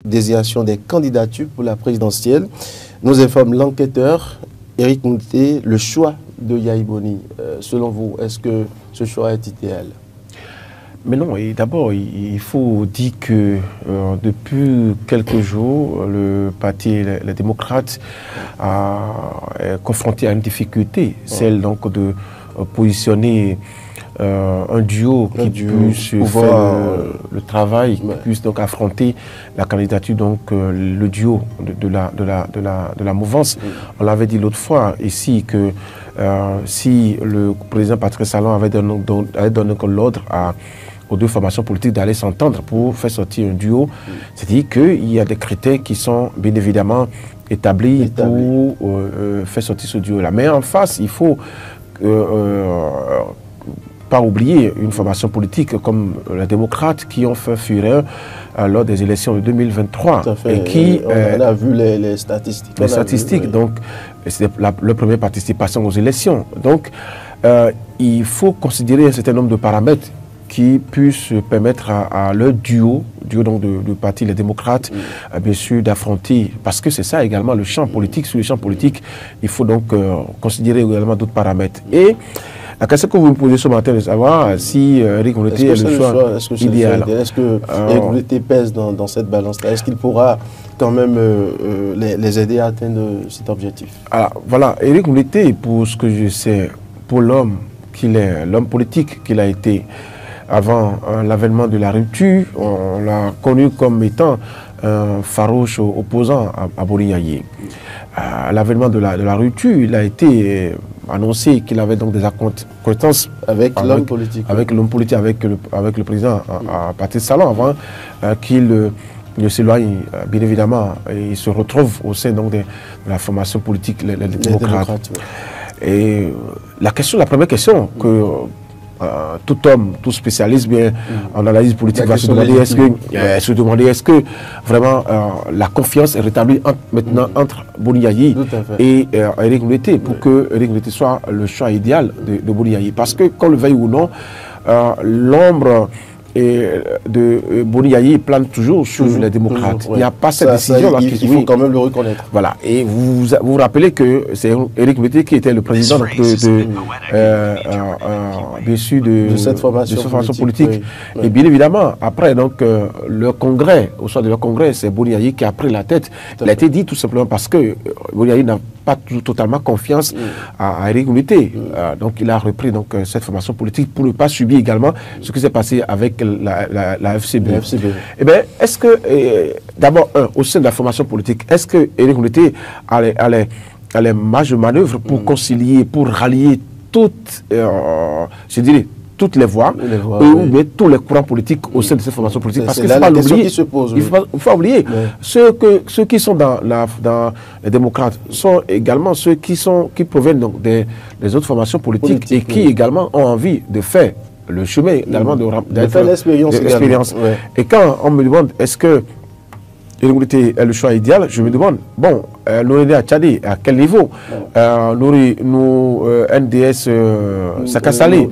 désignation des candidatures pour la présidentielle. Nous informe l'enquêteur Éric Mouté, le choix de Yahi Boni. Selon vous, est-ce que ce choix est idéal? Mais non, et d'abord, il faut dire que depuis quelques jours, le parti Les Démocrates est confronté à une difficulté, celle donc de positionner un duo qui puisse faire le travail, qui puisse donc affronter la candidature, donc le duo de la mouvance. On l'avait dit l'autre fois ici que si le président Patrice Talon avait donné l'ordre aux deux formations politiques d'aller s'entendre pour faire sortir un duo, c'est-à-dire qu'il y a des critères qui sont bien évidemment établis. Pour faire sortir ce duo-là. Mais en face, il faut pas oublier une formation politique comme les démocrates qui ont fait fureur lors des élections de 2023. Et qui, on a vu les statistiques. Les statistiques, donc c'est leur première participation aux élections. Donc il faut considérer un certain nombre de paramètres qui puissent permettre à leur duo donc de parti Les Démocrates, bien sûr, d'affronter, parce que c'est ça également le champ politique. Sur le champ politique, il faut donc considérer également d'autres paramètres. Et la question que vous me posez ce matin de savoir si Éric Mouté est le choix idéal. Est-ce que Éric Mouté pèse dans cette balance-là? Est-ce qu'il pourra quand même les aider à atteindre cet objectif? Alors voilà, Éric Mouté, pour ce que je sais, pour l'homme qu'il est, l'homme politique qu'il a été, avant l'avènement de la rupture, on l'a connu comme étant un farouche opposant à Boni Yahi. À l'avènement de la rupture, il a été annoncé qu'il avait donc des acquaintances avec l'homme politique, avec le président Patrice Talon, avant qu'il ne s'éloigne, bien évidemment, et il se retrouve au sein donc de la formation politique les démocrates. Et la première question que tout homme, tout spécialiste bien en analyse politique va se demander est-ce que vraiment la confiance est rétablie maintenant entre Boni Yahi et Éric Mouté pour que Éric Mouté soit le choix idéal de Boni Yahi. Parce que, qu'on le veuille ou non, l'ombre de Boni Yahi plane toujours sur les démocrates. Il n'y a pas cette décision-là. Il faut quand même le reconnaître. Voilà. Et vous vous rappelez que c'est Éric Mouté qui était le président de cette formation politique. Et bien évidemment, après donc, le congrès, au soir de leur congrès, c'est Boni Yahi qui a pris la tête. Il a été dit tout simplement parce que Boni Yahi n'a pas totalement confiance à Éric Mouté. Donc il a repris donc, cette formation politique pour ne pas subir également ce qui s'est passé avec la FCB. Eh bien, est-ce que, d'abord, au sein de la formation politique, est-ce que Éric Mouté a les marges de manœuvre pour concilier, pour rallier toutes, je dirais, toutes les voix, ou bien tous les courants politiques au sein de cette formation politique? Parce qu'il ne faut pas l'oublier. Il ne faut pas oublier. Ceux qui sont dans les démocrates sont également ceux qui proviennent donc des autres formations politiques et qui également ont envie de faire le chemin également de faire l'expérience. Et quand on me demande est-ce que Éric Mouté est le choix idéal, je me demande, bon, nous à Tchadi, à quel niveau? Nous, NDS Saka Saleh,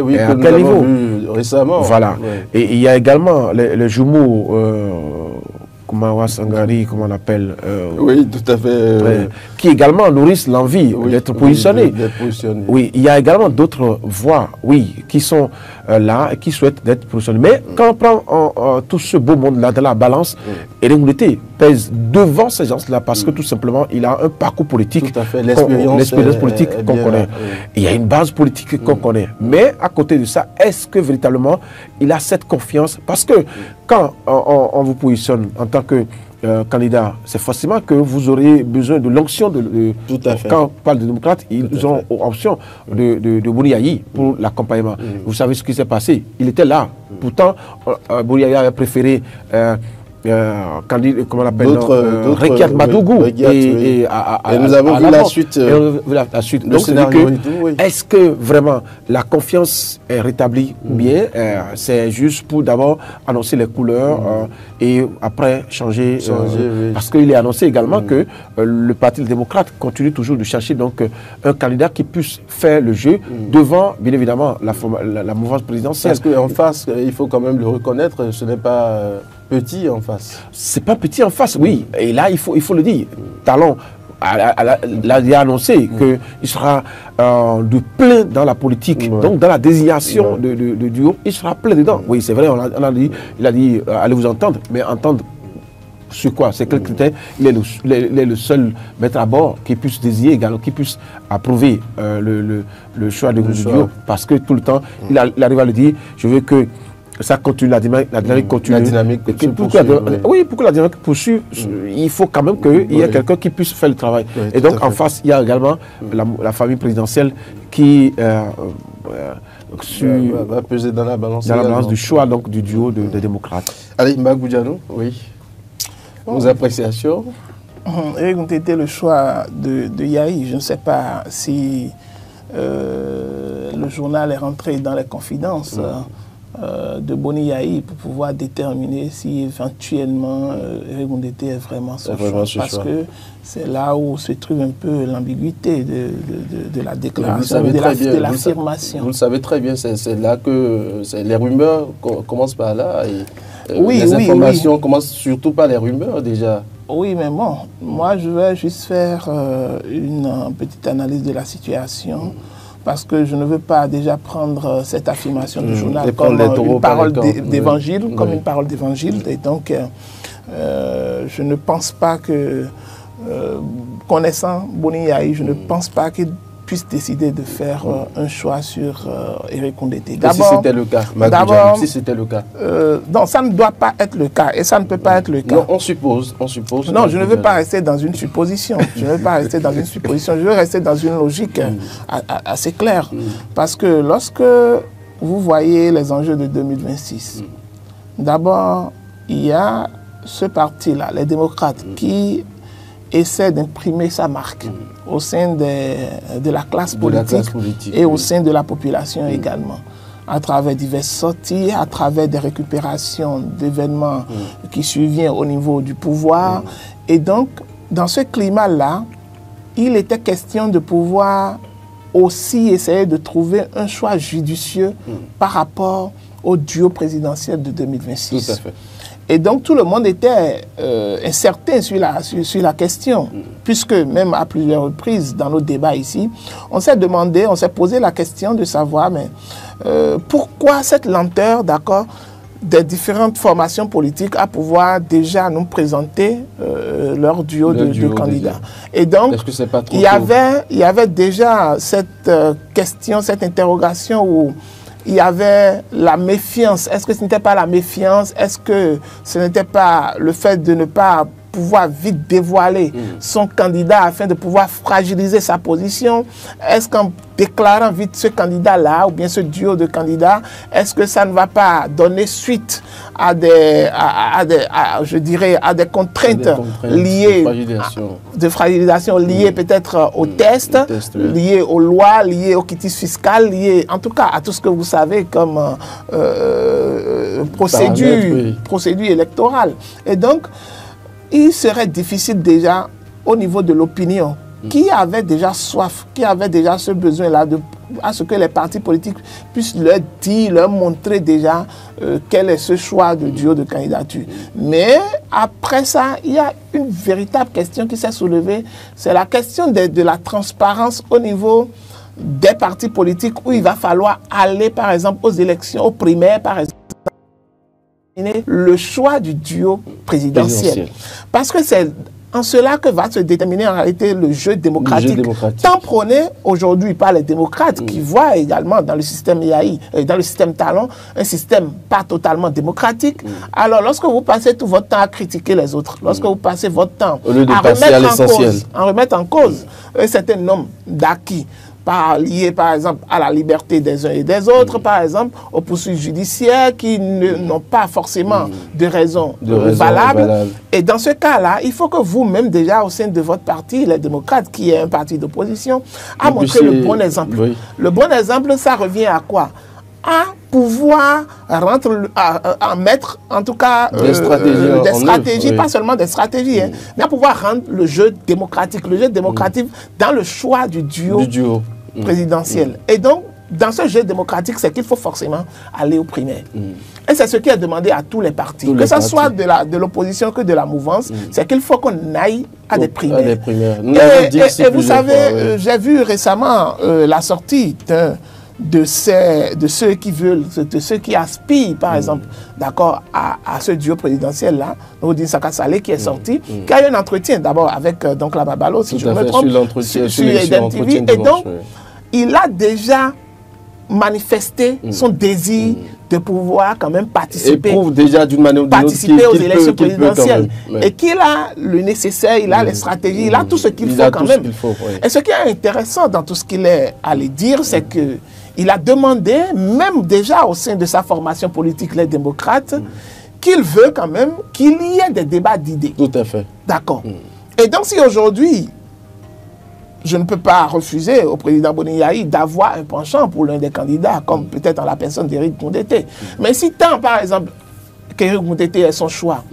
oui, à quel niveau? Récemment. Voilà. Et il y a également les jumeaux, comment on appelle, oui, tout à fait. qui également nourrissent l'envie d'être positionnés. Oui, il y a également d'autres voix, oui, qui sont là et qui souhaitent d'être positionnés. Mais quand on prend tout ce beau monde-là dans la balance, Éric Mouté pèse devant ces gens-là parce que tout simplement, il a un parcours politique, l'expérience politique qu'on connaît. Il y a une base politique qu'on connaît. Mais à côté de ça, est-ce que véritablement il a cette confiance? Parce que quand on vous positionne en tant que candidat, c'est forcément que vous aurez besoin de l'onction Tout à fait. Quand on parle de démocrates, ils ont option de Boni Yahi pour l'accompagnement. Vous savez ce qui s'est passé. Il était là. Pourtant, Boni Yahi avait préféré comment on l'appelle, Rekiat Madougou. Et nous avons vu la suite. Donc, est-ce que vraiment la confiance est rétablie ou bien c'est juste pour d'abord annoncer les couleurs et après changer parce qu'il est annoncé également que le Parti démocrate continue toujours de chercher donc un candidat qui puisse faire le jeu devant, bien évidemment, la mouvance présidentielle. Parce qu'en face, il faut quand même le reconnaître, ce n'est pas petit en face. C'est pas petit en face, oui. Et là, il faut le dire. Talon a annoncé qu'il sera de plein dans la politique, donc dans la désignation de duo, il sera plein dedans. Oui, c'est vrai, il a dit allez vous entendre, mais entendre sur quoi? C'est quel critère? Il est le seul maître à bord qui puisse désigner également, qui puisse approuver le choix de duo, parce que tout le temps, il arrive à le dire, je veux que ça continue, la dynamique continue. La dynamique oui, pour que la dynamique poursuive, il faut quand même qu'il y ait quelqu'un qui puisse faire le travail. Oui, et donc en face, il y a également la famille présidentielle qui va peser dans la balance. Dans la balance du choix donc, du duo des démocrates. Allez, Mbagou, oui. Vos appréciations? C'était le choix de Yahi. Je ne sais pas si le journal est rentré dans les confidences de Boni Yahi pour pouvoir déterminer si éventuellement Erigondete est vraiment son choix. Parce que c'est là où se trouve un peu l'ambiguïté de la déclaration, de l'affirmation. Vous le savez très bien, c'est là que les rumeurs commencent par là. Et les informations commencent surtout par les rumeurs déjà. Oui, mais bon, moi je vais juste faire une petite analyse de la situation. Parce que je ne veux pas déjà prendre cette affirmation du journal comme une parole d'évangile, comme une parole d'évangile. Et donc, je ne pense pas que, connaissant Boni Yahi, je ne pense pas qu'il puisse décider de faire un choix sur Erigondete. Si c'était le cas, si c'était le cas. Non, ça ne doit pas être le cas et ça ne peut pas être le cas. Non, on suppose. Non, je ne veux pas rester dans une supposition. Je ne veux pas rester dans une supposition. Je veux rester dans une logique assez claire. Parce que lorsque vous voyez les enjeux de 2026, d'abord, il y a ce parti-là, les démocrates, qui essaie d'imprimer sa marque au sein de la classe politique et au sein de la population également, à travers diverses sorties, à travers des récupérations d'événements qui surviennent au niveau du pouvoir. Et donc, dans ce climat-là, il était question de pouvoir aussi essayer de trouver un choix judicieux par rapport au duo présidentiel de 2026. Tout à fait. Et donc tout le monde était incertain sur la question, puisque même à plusieurs reprises dans nos débats ici, on s'est demandé, on s'est posé la question de savoir mais, pourquoi cette lenteur, d'accord, des différentes formations politiques à pouvoir déjà nous présenter leur duo de candidats. Et donc, il y avait déjà cette question, cette interrogation où il y avait la méfiance. Est-ce que ce n'était pas la méfiance? Est-ce que ce n'était pas le fait de ne pas pouvoir vite dévoiler son candidat afin de pouvoir fragiliser sa position? Est-ce qu'en déclarant vite ce candidat-là, ou bien ce duo de candidats, est-ce que ça ne va pas donner suite à des contraintes liées de fragilisation liées peut-être aux tests, liées aux lois, liées au quitus fiscal, liées en tout cas à tout ce que vous savez comme procédure électorale. Et donc, il serait difficile déjà au niveau de l'opinion, qui avait déjà soif, qui avait déjà ce besoin-là à ce que les partis politiques puissent leur dire, leur montrer déjà quel est ce choix de duo de candidature. Mais après ça, il y a une véritable question qui s'est soulevée, c'est la question de la transparence au niveau des partis politiques où il va falloir aller par exemple aux élections, aux primaires par exemple, le choix du duo présidentiel. Parce que c'est en cela que va se déterminer en réalité le jeu démocratique. Tant prôné aujourd'hui par les démocrates qui voient également dans le système Yahi, dans le système Talon, un système pas totalement démocratique. Alors lorsque vous passez tout votre temps à critiquer les autres, lorsque vous passez votre temps à remettre en cause un certain nombre d'acquis, liés par exemple à la liberté des uns et des autres, par exemple aux poursuites judiciaires qui n'ont pas forcément de raison valable. Et dans ce cas-là, il faut que vous-même déjà au sein de votre parti, les démocrates, qui est un parti d'opposition, à montrer le bon exemple. Le bon exemple, ça revient à quoi? À pouvoir mettre en tout cas des stratégies, pas seulement des stratégies, mais à pouvoir rendre le jeu démocratique dans le choix du duo présidentiel. Et donc, dans ce jeu démocratique, c'est qu'il faut forcément aller aux primaires. Et c'est ce qui est demandé à tous les partis, que ce soit de l'opposition que de la mouvance, c'est qu'il faut qu'on aille à des primaires. Et vous savez, j'ai vu récemment la sortie de ceux qui veulent, de ceux qui aspirent, par exemple, d'accord, à ce duo présidentiel-là, Noureddine Saka Saleh, qui est sorti, qui a eu un entretien d'abord avec donc la Babalo, si je ne me trompe, sur Eden TV, et donc il a déjà manifesté son désir de pouvoir quand même participer, déjà d'une manière participer aux élections présidentielles, et qu'il a le nécessaire, il a les stratégies, il a tout ce qu'il faut quand même. Et ce qui est intéressant dans tout ce qu'il est allé dire, c'est que il a demandé, même déjà au sein de sa formation politique, les démocrates, qu'il veut quand même qu'il y ait des débats d'idées. Tout à fait. D'accord. Et donc si aujourd'hui, je ne peux pas refuser au président Boni Yayi d'avoir un penchant pour l'un des candidats, comme peut-être en la personne d'Éric Ngoundété. Mais si tant, par exemple, qu'Éric Ngoundété est son choix,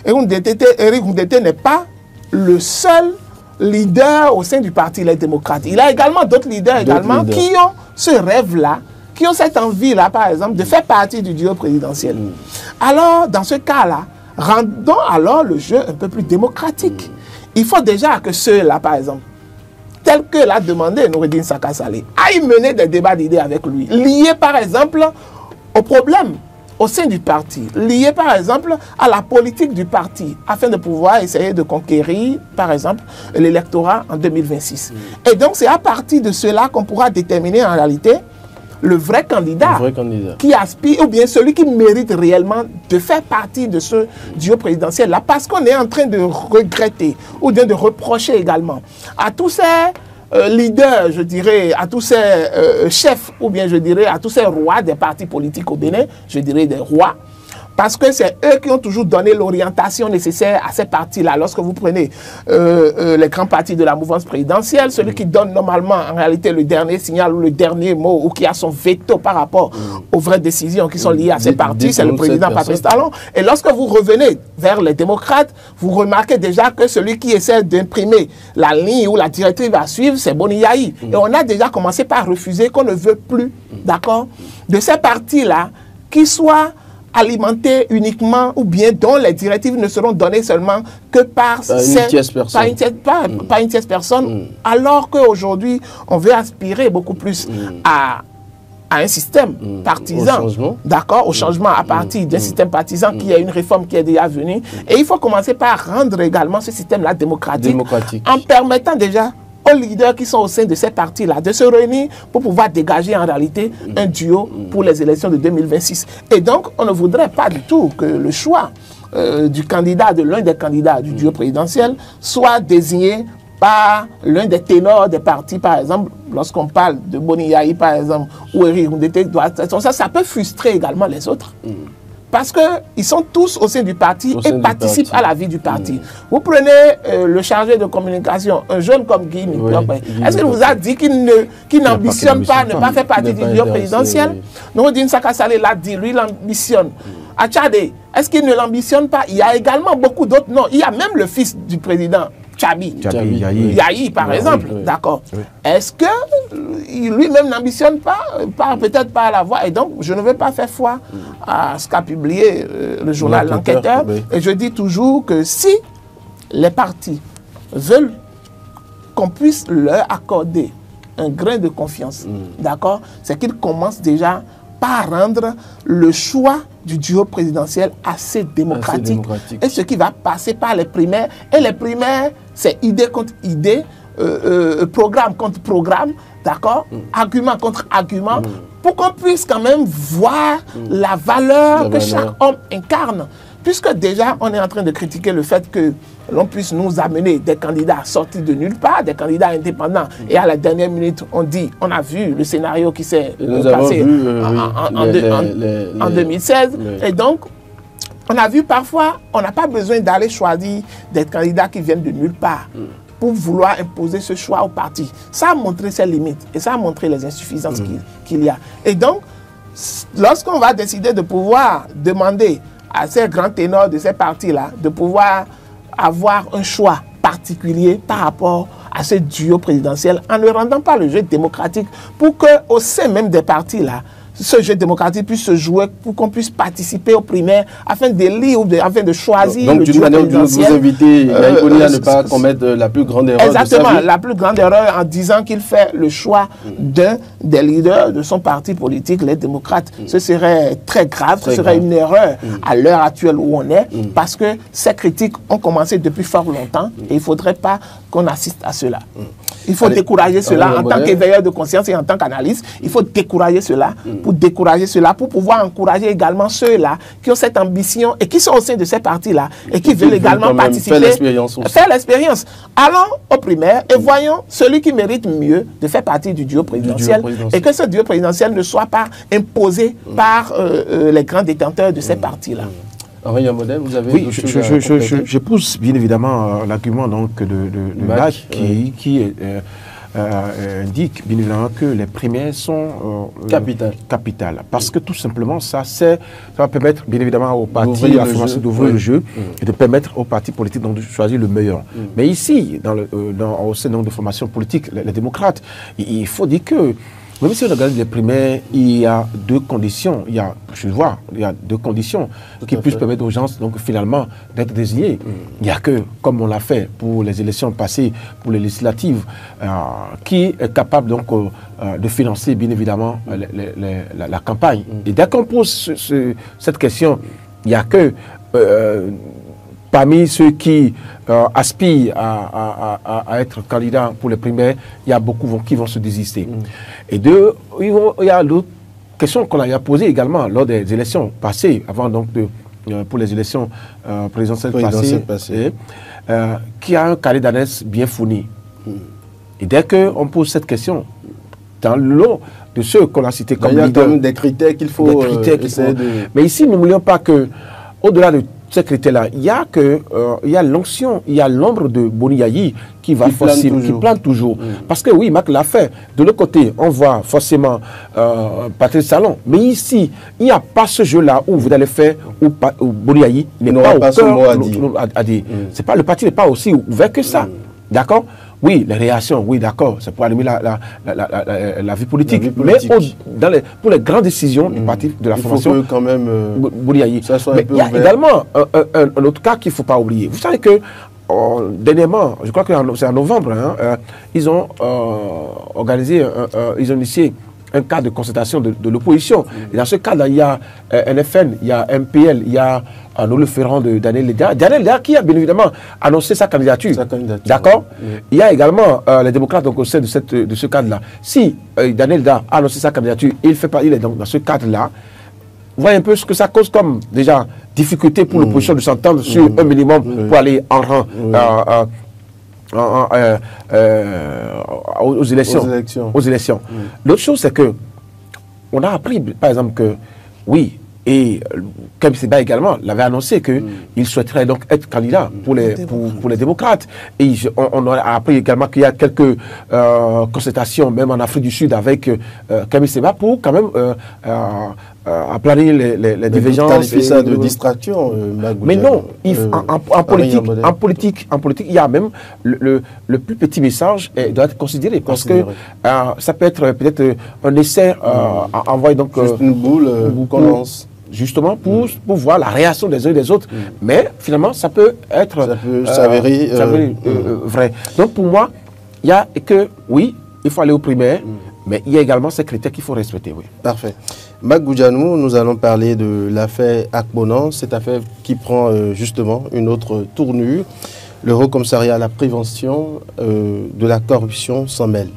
Éric Ngoundété n'est pas le seul leader au sein du parti Les Démocrates. Il y a également d'autres leaders qui ont ce rêve-là, qui ont cette envie-là, par exemple, de faire partie du duo présidentiel. Alors, dans ce cas-là, rendons alors le jeu un peu plus démocratique. Il faut déjà que ceux-là, par exemple, tel que l'a demandé Noureddine Saka Saleh, aillent mener des débats d'idées avec lui, liés par exemple au problème au sein du parti, liés par exemple à la politique du parti, afin de pouvoir essayer de conquérir par exemple l'électorat en 2026. Et donc c'est à partir de cela qu'on pourra déterminer en réalité le vrai candidat qui aspire, ou bien celui qui mérite réellement de faire partie de ce duo présidentiel-là, parce qu'on est en train de regretter, ou bien de reprocher également à tous ces leaders, je dirais, à tous ces chefs, ou bien je dirais à tous ces rois des partis politiques au Bénin, je dirais des rois, parce que c'est eux qui ont toujours donné l'orientation nécessaire à ces partis-là. Lorsque vous prenez les grands partis de la mouvance présidentielle, celui qui donne normalement en réalité le dernier signal ou le dernier mot, ou qui a son veto par rapport aux vraies décisions qui sont liées à ces partis, c'est le président Patrice Talon. Et lorsque vous revenez vers les démocrates, vous remarquez déjà que celui qui essaie d'imprimer la ligne ou la directive à suivre, c'est Boni Yayi. Et on a déjà commencé par refuser qu'on ne veut plus, d'accord, de ces partis-là qui soient alimentés uniquement, ou bien dont les directives ne seront données seulement que par une tierce personne, alors qu'aujourd'hui, on veut aspirer beaucoup plus à un système partisan, d'accord, au changement à partir d'un système partisan qui est une réforme qui est déjà venue. Et il faut commencer par rendre également ce système-là démocratique, en permettant déjà aux leaders qui sont au sein de ces partis-là de se réunir pour pouvoir dégager en réalité un duo pour les élections de 2026. Et donc, on ne voudrait pas du tout que le choix du candidat, de l'un des candidats du duo présidentiel, soit désigné par l'un des ténors des partis, par exemple, lorsqu'on parle de Boni Yayi, par exemple, ou Éric Ngoundété, ça peut frustrer également les autres. Parce qu'ils sont tous au sein du parti et participent à la vie du parti. Vous prenez le chargé de communication, un jeune comme Guy Nipiop, est-ce qu'il vous a dit qu'il n'ambitionne pas ne pas faire partie du duo présidentiel? Noureddine Saka Saleh l'a dit, lui l'ambitionne. À Tchadé, est-ce qu'il ne l'ambitionne pas? Il y a également beaucoup d'autres noms. Il y a même le fils du président, Yayi, par exemple, d'accord. Est-ce que lui-même n'ambitionne pas, peut-être pas à la voix? Et donc, je ne veux pas faire foi à ce qu'a publié le journal L'Enquêteur. Et je dis toujours que si les partis veulent qu'on puisse leur accorder un grain de confiance, d'accord, c'est qu'ils commencent déjà par rendre le choix du duo présidentiel assez démocratique. Et ce qui va passer par les primaires. Et les primaires, c'est idée contre idée, programme contre programme, d'accord, argument contre argument, pour qu'on puisse quand même voir la valeur que chaque homme incarne. Puisque déjà, on est en train de critiquer le fait que l'on puisse nous amener des candidats sortis de nulle part, des candidats indépendants. Et à la dernière minute, on a vu le scénario qui s'est passé en 2016. Et donc, on a vu parfois, on n'a pas besoin d'aller choisir des candidats qui viennent de nulle part pour vouloir imposer ce choix au parti. Ça a montré ses limites et ça a montré les insuffisances qu'il y a. Et donc, lorsqu'on va décider de pouvoir demander à ces grands ténors de ces partis-là de pouvoir avoir un choix particulier par rapport à ce duo présidentiel en ne rendant pas le jeu démocratique pour qu'au sein même des partis-là, ce jeu démocratique puisse se jouer, pour qu'on puisse participer aux primaires, afin d'élire ou afin de choisir donc, le duo présidentiel. Donc, vous invitez Yaya Boni à ne pas commettre la plus grande erreur. Exactement, la plus grande erreur en disant qu'il fait le choix d'un des leaders de son parti politique, les démocrates. Ce serait très grave, ce serait une erreur à l'heure actuelle où on est, parce que ces critiques ont commencé depuis fort longtemps et il ne faudrait pas qu'on assiste à cela. Il faut décourager cela en tant qu'éveilleur de conscience et en tant qu'analyste. Il faut décourager cela pour pouvoir encourager également ceux-là qui ont cette ambition et qui sont au sein de ces partis-là et qui veulent également participer. Faire l'expérience. Allons aux primaires et voyons celui qui mérite mieux de faire partie du duo présidentiel et que ce duo présidentiel ne soit pas imposé par les grands détenteurs de ces partis-là. Henri Yambodel, vous avez... Oui, je pousse bien évidemment l'argument de Mac qui indique bien évidemment que les primaires sont capitales. Parce que tout simplement, ça va permettre bien évidemment aux partis d'ouvrir le jeu et de permettre aux partis politiques de choisir le meilleur. Mais ici, au sein de formation politique, les démocrates, il faut dire que même si on regarde les primaires, il y a deux conditions. Il y a deux conditions qui puissent permettre aux gens, donc, finalement, d'être désignés. Il n'y a que, comme on l'a fait pour les élections passées, pour les législatives, qui est capable donc de financer, bien évidemment, la campagne. Et dès qu'on pose cette question, il n'y a que parmi ceux qui aspirent à être candidats pour les primaires, il y a beaucoup qui vont se désister. Et deux, il y a l'autre question qu'on a posée également lors des élections passées, avant donc pour les élections présidentielles passées, qui a un carré d'adresse bien fourni. Et dès qu'on pose cette question, dans le lot de ceux qu'on a cités comme leaders, il y a quand même des critères qu'il faut essayer de... Mais ici, n'oublions pas que, au-delà de ces critères-là, il y a l'onction, il y a l'ombre de Boni Yayi qui plane toujours. Parce que oui, Mac l'a fait. De l'autre côté, on voit forcément Patrice Talon. Mais ici, il n'y a pas ce jeu-là où vous allez faire, où Boni Yayi n'est pas au cœur à dire. Le parti n'est pas aussi ouvert que ça. D'accord? Oui, les réactions, oui, d'accord, c'est pour animer la vie politique. Mais pour les grandes décisions du parti, de la formation, il faut quand même mais il y a également un autre cas qu'il ne faut pas oublier. Vous savez que, dernièrement, je crois que c'est en novembre, ils ont organisé, ils ont initié un cadre de concertation de l'opposition. Et dans ce cadre-là, il y a NFN, il y a MPL, il y a le ferrand de Daniel Leda. Daniel Leda qui a bien évidemment annoncé sa candidature. D'accord. Il y a également les démocrates donc, au sein de ce cadre-là. Si Daniel Leda a annoncé sa candidature, il est donc dans ce cadre-là, vous voyez un peu ce que ça cause comme déjà difficulté pour l'opposition de s'entendre sur un minimum pour aller en rang. Aux élections. L'autre chose, c'est que on a appris, par exemple, que oui, et Kemi Seba également l'avait annoncé qu'il souhaiterait donc être candidat pour les démocrates. Et on a appris également qu'il y a quelques concertations, même en Afrique du Sud, avec Kemi Seba pour quand même aplanir les divergences. Qualifier ça de distraction, mais non, en politique, il y a même le plus petit message doit être considéré parce que ça peut être peut-être un essai envoyé donc juste une boule qu'on lance. Justement pour voir la réaction des uns et des autres. Mais finalement, ça peut être... Ça peut s'avérer vrai. Donc pour moi, il y a que, oui, il faut aller aux primaires, mais il y a également ces critères qu'il faut respecter. Oui. Parfait. Mac Goudianou, nous allons parler de l'affaire Akbonan, cette affaire qui prend justement une autre tournure. Le Haut Commissariat à la prévention de la corruption s'en mêle.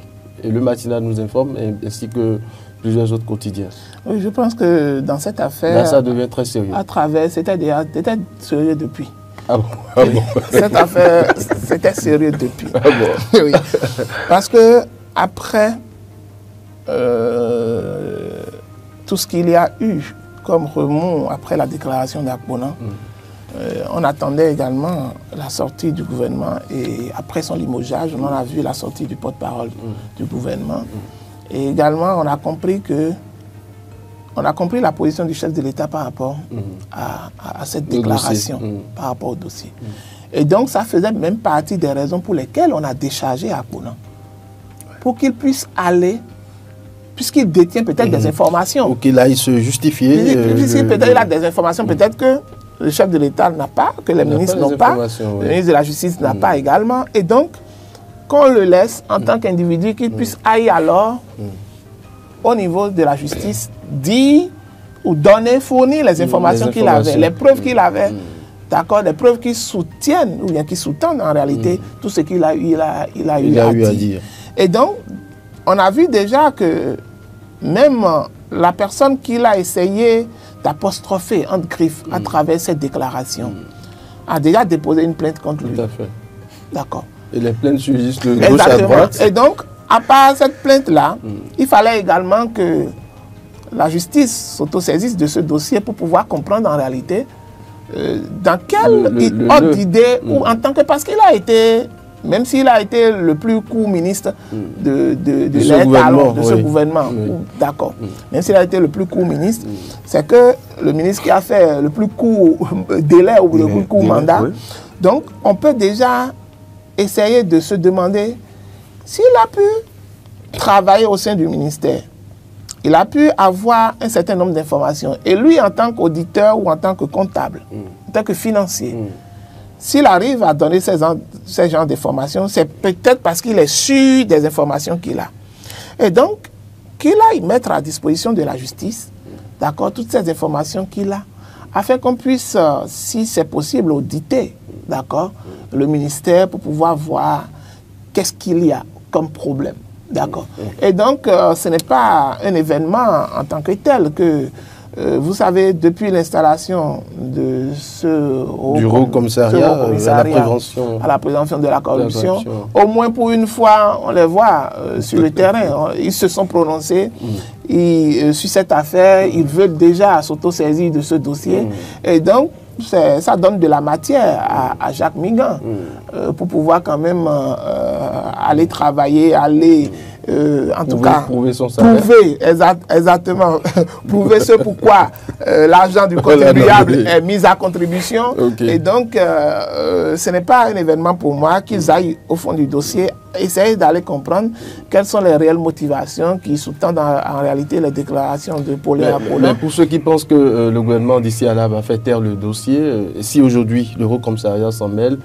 Et le matinal nous informe, ainsi que plusieurs autres quotidiens. Oui, je pense que dans cette affaire... Là, ça devient très sérieux. À travers, c'était sérieux depuis. Ah bon, ah bon. Cette affaire, c'était sérieux depuis. Ah bon. Oui. Parce que après tout ce qu'il y a eu comme remous après la déclaration d'Akbonan, on attendait également la sortie du gouvernement et après son limogeage, on a vu la sortie du porte-parole du gouvernement. Et également, on a compris la position du chef de l'État par rapport à cette déclaration, par rapport au dossier. Et donc, ça faisait même partie des raisons pour lesquelles on a déchargé Akbonan. Pour qu'il puisse aller puisqu'il détient peut-être des informations. Ou qu'il aille se justifier. Peut-être il a des informations, peut-être que le chef de l'État n'a pas, que les ministres n'ont pas, le ministre de la Justice n'a pas également. Et donc, qu'on le laisse en tant qu'individu, qu'il puisse aller alors au niveau de la justice, dire ou donner, fournir les informations qu'il avait, les preuves qu'il avait, d'accord, des preuves qui soutiennent ou bien qui sous-tendent en réalité tout ce qu'il a eu, à dire. Et donc, on a vu déjà que même la personne qu'il a essayé d'apostropher entre griffes à travers cette déclaration a déjà déposé une plainte contre lui. Tout à fait. D'accord. Et les plaintes surgissent de gauche à droite. Et donc, à part cette plainte-là, il fallait également que la justice s'autosaisisse de ce dossier pour pouvoir comprendre en réalité dans quel ordre d'idée ou en tant que... Parce qu'il a été, même s'il a été le plus court ministre de ce gouvernement, d'accord, même s'il a été le plus court ministre, c'est que le ministre qui a fait le plus court délai ou le plus court mandat. Donc, on peut déjà essayer de se demander s'il a pu travailler au sein du ministère. Il a pu avoir un certain nombre d'informations. Et lui, en tant qu'auditeur ou en tant que comptable, en tant que financier, s'il arrive à donner ces genres d'informations, c'est peut-être parce qu'il est sûr des informations qu'il a. Et donc, qu'il aille mettre à disposition de la justice, d'accord, toutes ces informations qu'il a, afin qu'on puisse, si c'est possible, auditer, d'accord, le ministère pour pouvoir voir qu'est-ce qu'il y a comme problème. D'accord. Et donc, ce n'est pas un événement en tant que tel que, vous savez, depuis l'installation de ce Haut Commissariat à la prévention de la corruption, au moins pour une fois, on les voit sur le terrain. Ils se sont prononcés sur cette affaire. Ils veulent déjà s'autosaisir de ce dossier. Et donc, ça donne de la matière à Jacques Migan pour pouvoir quand même aller travailler, aller en tout cas prouver son salaire. Exactement prouver ce pourquoi l'argent du contribuable est mis à contribution. Et donc ce n'est pas un événement pour moi qu'ils aillent au fond du dossier, essayer d'aller comprendre quelles sont les réelles motivations qui sous-tendent en réalité les déclarations de Paulin Apollon. Mais pour ceux qui pensent que le gouvernement d'ici à là va faire taire le dossier, si aujourd'hui le Haut Commissariat s'en mêle,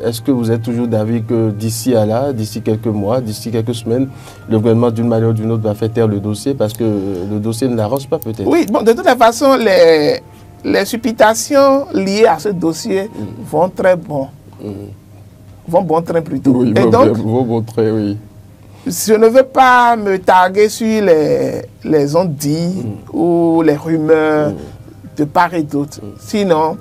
est-ce que vous êtes toujours d'avis que d'ici à là, d'ici quelques mois, d'ici quelques semaines, le gouvernement d'une manière ou d'une autre va faire taire le dossier parce que le dossier ne l'arrange pas peut-être? Oui, bon, de toute façon, les supputations liées à ce dossier vont très bon. Vont bon train plutôt. Oui, et donc, bon train, oui. Je ne veux pas me targuer sur les on-dit ou les rumeurs de part et d'autre. Sinon,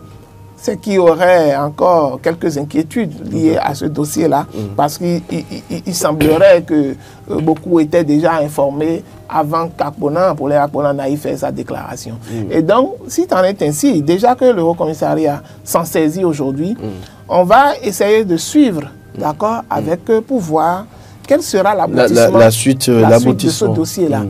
c'est qu'il y aurait encore quelques inquiétudes liées à ce dossier-là, parce qu'il semblerait que beaucoup étaient déjà informés avant Paulin Apollon n'aille faire sa déclaration. Et donc, si tu en es ainsi, déjà que le Haut Commissariat s'en saisit aujourd'hui, on va essayer de suivre, d'accord, avec eux pour voir quelle sera l'aboutissement la suite de ce dossier-là.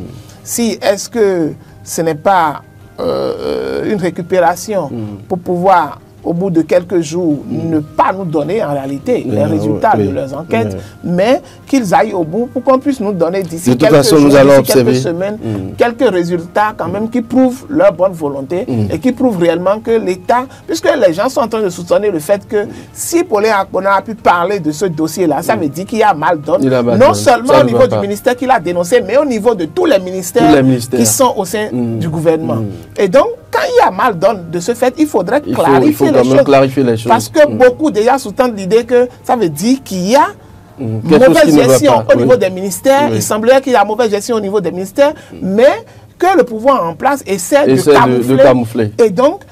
Si est-ce que ce n'est pas une récupération pour pouvoir, au bout de quelques jours, ne pas nous donner en réalité les résultats de leurs enquêtes, mais qu'ils aillent au bout pour qu'on puisse nous donner d'ici quelques jours, quelques semaines, quelques résultats quand même qui prouvent leur bonne volonté et qui prouvent réellement que l'État, puisque les gens sont en train de soutenir le fait que si Paulin Apollon a pu parler de ce dossier-là, ça veut dire qu'il y a mal donné, non seulement au niveau du ministère qu'il a dénoncé, mais au niveau de tous les ministères qui sont au sein du gouvernement. Et donc, quand il y a mal donné de ce fait, il faudrait clarifier les choses. Parce que beaucoup déjà sous-tendent l'idée que ça veut dire qu'il y a mauvaise gestion au niveau des ministères. Il semblerait qu'il y a mauvaise gestion au niveau des ministères, mais que le pouvoir en place essaie de camoufler. Et donc,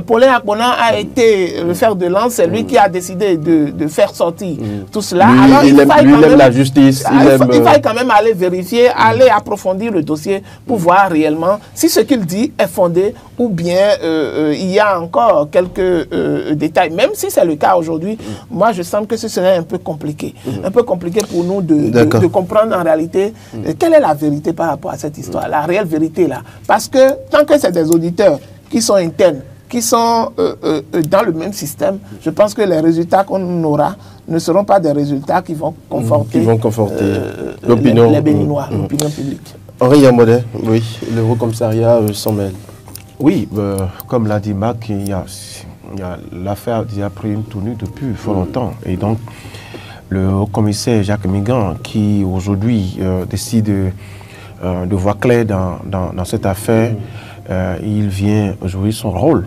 Paulin Apollon a été le fer de lance, c'est lui qui a décidé de faire sortir tout cela. Alors, il aime la justice. Il va quand même aller vérifier, aller approfondir le dossier pour voir réellement si ce qu'il dit est fondé ou bien il y a encore quelques détails. Même si c'est le cas aujourd'hui, moi je sens que ce serait un peu compliqué. Un peu compliqué pour nous de comprendre en réalité quelle est la vérité par rapport à cette histoire, la réelle vérité là. Parce que tant que c'est des auditeurs qui sont internes, qui sont dans le même système, je pense que les résultats qu'on aura ne seront pas des résultats qui vont conforter, l'opinion les Béninois, l'opinion publique. Henri Yamodé, oui, le Haut Commissariat s'en mêle. Oui, comme l'a dit Mac, l'affaire a pris une tournure depuis fort longtemps. Et donc, le Haut Commissaire Jacques Migan, qui aujourd'hui décide de voir clair dans cette affaire, il vient jouer son rôle.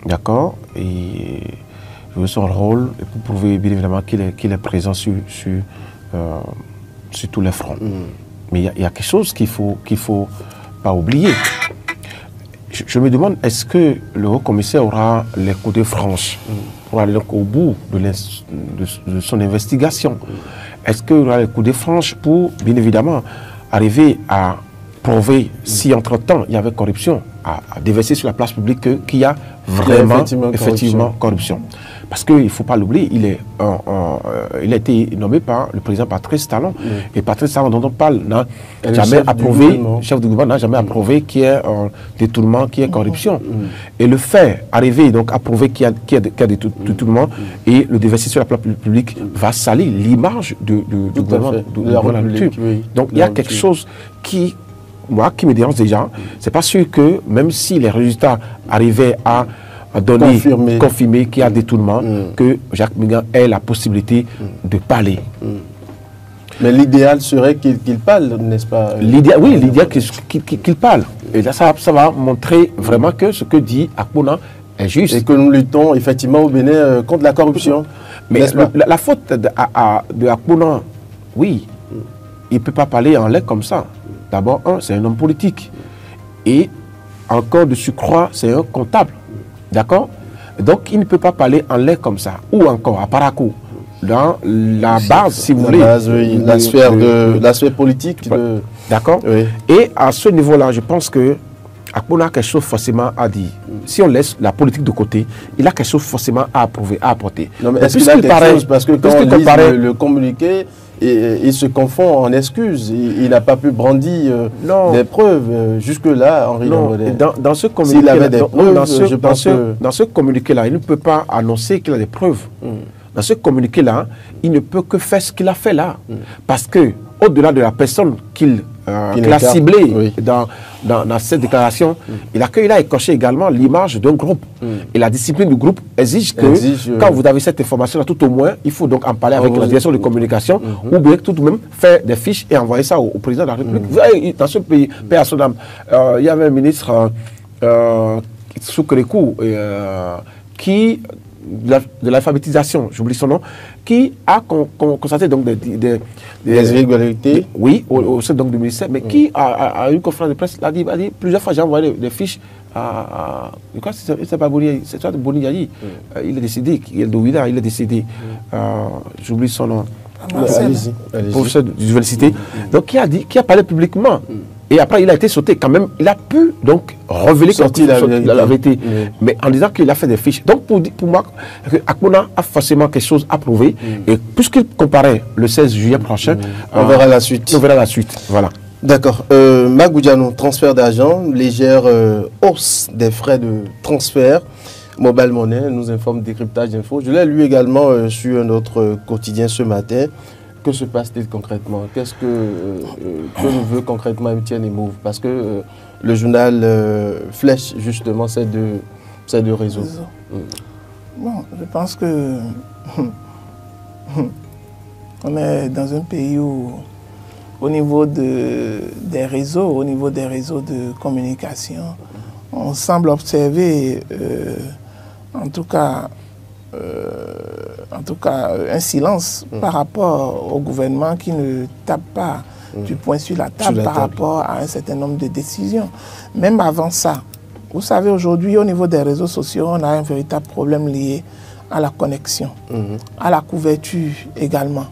D'accord? Et jouer son rôle pour prouver bien évidemment qu'il est présent sur tous les fronts. Mais il y a quelque chose qu'il faut pas oublier. Je me demande, est-ce que le haut commissaire aura les coups de franche pour aller au bout de son investigation? Est-ce qu'il aura les coups de franche pour, bien évidemment, arriver à prouver si entre-temps il y avait corruption, à déverser sur la place publique qu'il y a vraiment, effectivement, corruption. Parce qu'il ne faut pas l'oublier, il a été nommé par le président Patrice Talon. Et Patrice Talon, dont on parle, n'a jamais approuvé, chef du gouvernement n'a jamais approuvé qu'il y ait un détournement, qu'il y ait corruption. Et le fait, arriver donc à prouver qu'il y a des détournements et le déverser sur la place publique va salir l'image du gouvernement de la République. Donc il y a quelque chose qui me dérange déjà. C'est pas sûr que, même si les résultats arrivaient à donner, confirmer qu'il y a détournement, que Jacques Migan ait la possibilité de parler. Mais l'idéal serait qu'il parle, n'est-ce pas? Oui, l'idéal qu'il parle. Et là, ça va montrer vraiment que ce que dit Akpona est juste. Et que nous luttons effectivement au Bénin contre la corruption. Mais la faute de Akpona, oui, il ne peut pas parler en l'air comme ça. D'abord, c'est un homme politique. Et encore de surcroît, c'est un comptable. D'accord? Donc, il ne peut pas parler en l'air comme ça. Ou encore, à Parakou, dans la base, si vous voulez. La sphère politique. D'accord? Oui. Et à ce niveau-là, je pense que Akpona a quelque chose forcément à dire. Si on laisse la politique de côté, il a quelque chose forcément à approuver, à apporter. Non, mais est-ce qu'il a quelque chose? Parce que quand on lit le communiqué, il se confond en excuses. Il n'a pas pu brandir des preuves. Jusque-là, Henri Yamodé. Dans ce communiqué-là, il ne peut pas annoncer qu'il a des preuves. Dans ce communiqué-là, il ne peut que faire ce qu'il a fait là. Parce que, au-delà de la personne qu'il a ciblée dans cette déclaration, il a écorché également l'image d'un groupe. Et la discipline du groupe exige que, quand vous avez cette information-là, tout au moins, il faut donc en parler avec la direction de communication, ou bien tout de même faire des fiches et envoyer ça au président de la République. Dans ce pays, paix à son âme, il y avait un ministre, Soukrekou, qui de l'alphabétisation, j'oublie son nom, qui a constaté donc des irrégularités. Oui, au sein donc du ministère, mais qui a eu une conférence de presse, a dit plusieurs fois j'ai envoyé des fiches à c'est pas Boni, c'est toi de Boni Yayi. Il est décédé, il est décédé. J'oublie son nom. Allez-y. Professeur d'université. Donc qui a parlé publiquement. Et après, il a été sauté quand même. Il a pu donc révéler la vérité. Mais en disant qu'il a fait des fiches. Donc pour moi, Akpona a forcément quelque chose à prouver. Et puisqu'il comparait le 16 juillet prochain, on verra la suite. On verra la suite. Voilà. D'accord. Magoudiano, transfert d'argent, légère hausse des frais de transfert. Mobile Money nous informe Décryptage Info. Je l'ai lu également sur un autre quotidien ce matin. Que se passe-t-il concrètement? Qu'est-ce que nous veut concrètement MTN et Move? Parce que le journal flèche justement ces deux réseaux. Bon, je pense que on est dans un pays où, au niveau des réseaux de communication, on semble observer, en tout cas, un silence par rapport au gouvernement qui ne tape pas du poing sur la table par rapport à un certain nombre de décisions. Même avant ça, vous savez, aujourd'hui, au niveau des réseaux sociaux, on a un véritable problème lié à la connexion, à la couverture également,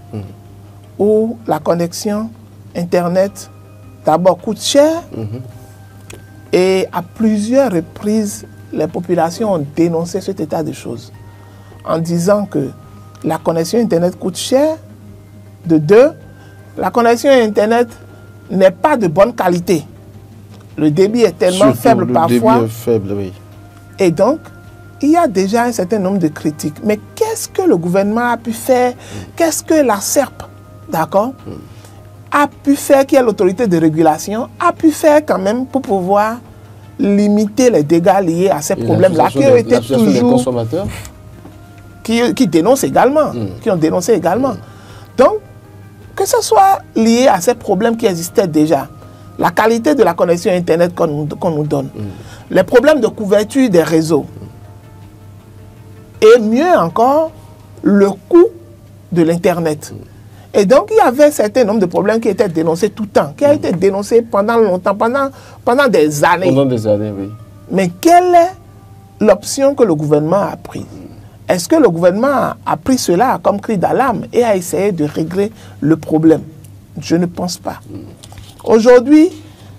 où la connexion Internet, d'abord, coûte cher et à plusieurs reprises, les populations ont dénoncé cet état de choses en disant que la connexion Internet coûte cher, de deux, la connexion Internet n'est pas de bonne qualité. Le débit est tellement faible parfois. Le débit est faible, oui. Et donc, il y a déjà un certain nombre de critiques. Mais qu'est-ce que le gouvernement a pu faire? Qu'est-ce que la SERP, d'accord, a pu faire, qui est l'autorité de régulation, a pu faire quand même pour pouvoir limiter les dégâts liés à ces problèmes-là, qui ont été toujours... Qui dénoncent également, qui ont dénoncé également. Donc, que ce soit lié à ces problèmes qui existaient déjà, la qualité de la connexion Internet qu'on nous donne, les problèmes de couverture des réseaux, et mieux encore, le coût de l'Internet. Et donc, il y avait un certain nombre de problèmes qui étaient dénoncés tout le temps, qui ont été dénoncés pendant longtemps, pendant des années. Pendant des années, oui. Mais quelle est l'option que le gouvernement a prise? Est-ce que le gouvernement a pris cela comme cri d'alarme et a essayé de régler le problème? Je ne pense pas. Aujourd'hui,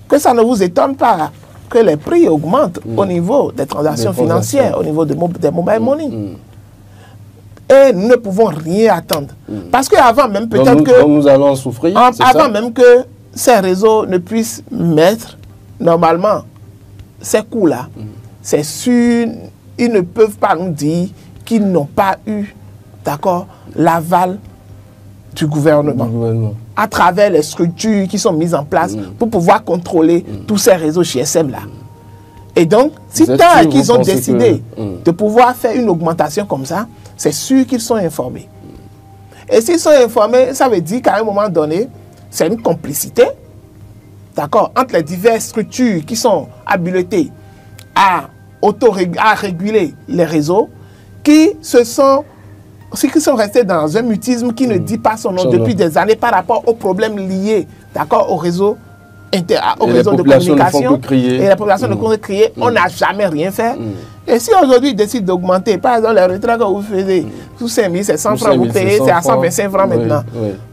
que ça ne vous étonne pas que les prix augmentent au niveau des transactions financières, au niveau des mobile money. Et nous ne pouvons rien attendre. Parce qu'avant même, peut-être que... Donc nous allons en souffrir, avant même que ces réseaux ne puissent mettre, normalement, ces coûts-là, c'est sûr, ils ne peuvent pas nous dire qu'ils n'ont pas eu, d'accord, l'aval du gouvernement. À travers les structures qui sont mises en place pour pouvoir contrôler tous ces réseaux GSM-là. Et donc, si tant qu'ils ont décidé de pouvoir faire une augmentation comme ça, c'est sûr qu'ils sont informés. Et s'ils sont informés, ça veut dire qu'à un moment donné, c'est une complicité, d'accord, entre les diverses structures qui sont habilitées à réguler les réseaux, qui sont restés dans un mutisme qui ne dit pas son nom depuis des années par rapport aux problèmes liés, d'accord, au réseau de communication. Et les populations ne comptent crier, on n'a jamais rien fait. Et si aujourd'hui ils décident d'augmenter, par exemple, les retraits que vous faisiez, sous 5 000, c'est 100 francs, vous payez, c'est à 125 francs maintenant.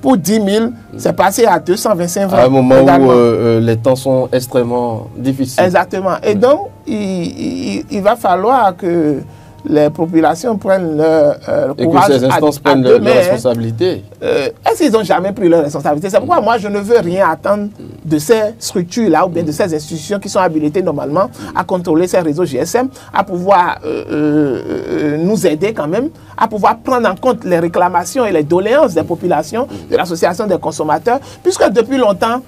Pour 10 000, c'est passé à 225 francs. À un moment où les temps sont extrêmement difficiles. Exactement. Et donc, il va falloir que les populations prennent leur courage. Et que ces instances prennent leurs responsabilités. Est-ce qu'ils n'ont jamais pris leurs responsabilités? C'est pourquoi moi, je ne veux rien attendre de ces structures-là ou bien de ces institutions qui sont habilitées normalement à contrôler ces réseaux GSM, à pouvoir nous aider quand même, à pouvoir prendre en compte les réclamations et les doléances des populations, de l'association des consommateurs, puisque depuis longtemps,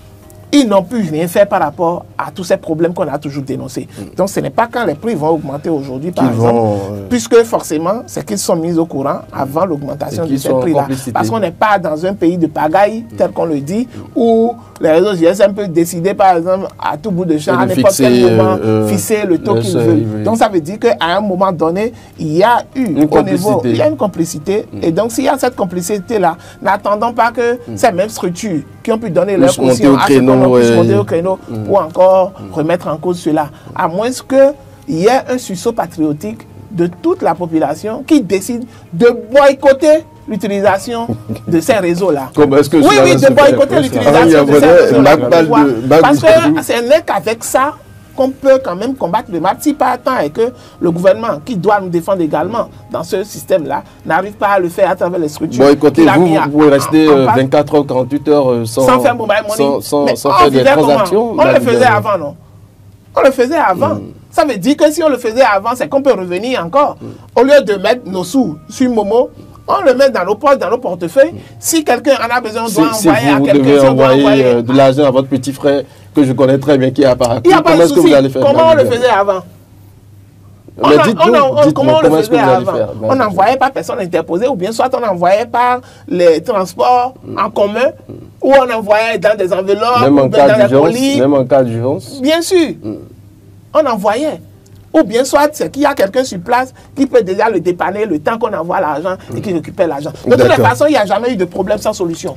ils n'ont pu rien faire par rapport à tous ces problèmes qu'on a toujours dénoncés. Donc ce n'est pas quand les prix vont augmenter aujourd'hui, par exemple, puisque forcément, c'est qu'ils sont mis au courant avant l'augmentation de ces prix-là. Parce qu'on n'est pas dans un pays de pagaille, tel qu'on le dit, où les réseaux GSM peuvent décider, par exemple, à tout bout de champ, à n'importe quel moment, fixer le taux qu'ils veulent. Donc ça veut dire qu'à un moment donné, il y a eu une complicité. Et donc s'il y a cette complicité-là, n'attendons pas que ces mêmes structures qui ont pu donner leur caution à ce qu'on puisse monter au créneau pour encore remettre en cause cela. À moins qu'il y ait un sursaut patriotique de toute la population qui décide de boycotter l'utilisation de ces réseaux-là. Oui, de boycotter l'utilisation de ces réseaux-là. Parce que ce n'est qu'avec ça qu'on peut quand même combattre le mal. Si pas tant et que le gouvernement, qui doit nous défendre également dans ce système-là, n'arrive pas à le faire à travers les structures. Boycotter, vous pouvez rester 24 heures, 48 heures sans faire mobile money, sans faire des transactions. On le faisait avant, non? On le faisait avant. Ça veut dire que si on le faisait avant, c'est qu'on peut revenir encore. Au lieu de mettre nos sous sur Momo, on le met dans nos poches, dans nos portefeuilles. Si quelqu'un en a besoin, on doit envoyer à quelqu'un. Vous devez envoyer de l'argent à votre petit frère que je connais très bien qui est à Parakou. Il n'y a pas de souci. Comment on le faisait avant? Comment on le faisait avant? On n'envoyait pas personne interposée, ou bien soit on envoyait par les transports en commun, ou on envoyait dans des enveloppes, même en cas d'urgence. Bien sûr. On envoyait. Ou bien soit c'est qu'il y a quelqu'un sur place qui peut déjà le dépanner le temps qu'on envoie l'argent et qui récupère l'argent. De toute façon, il n'y a jamais eu de problème sans solution.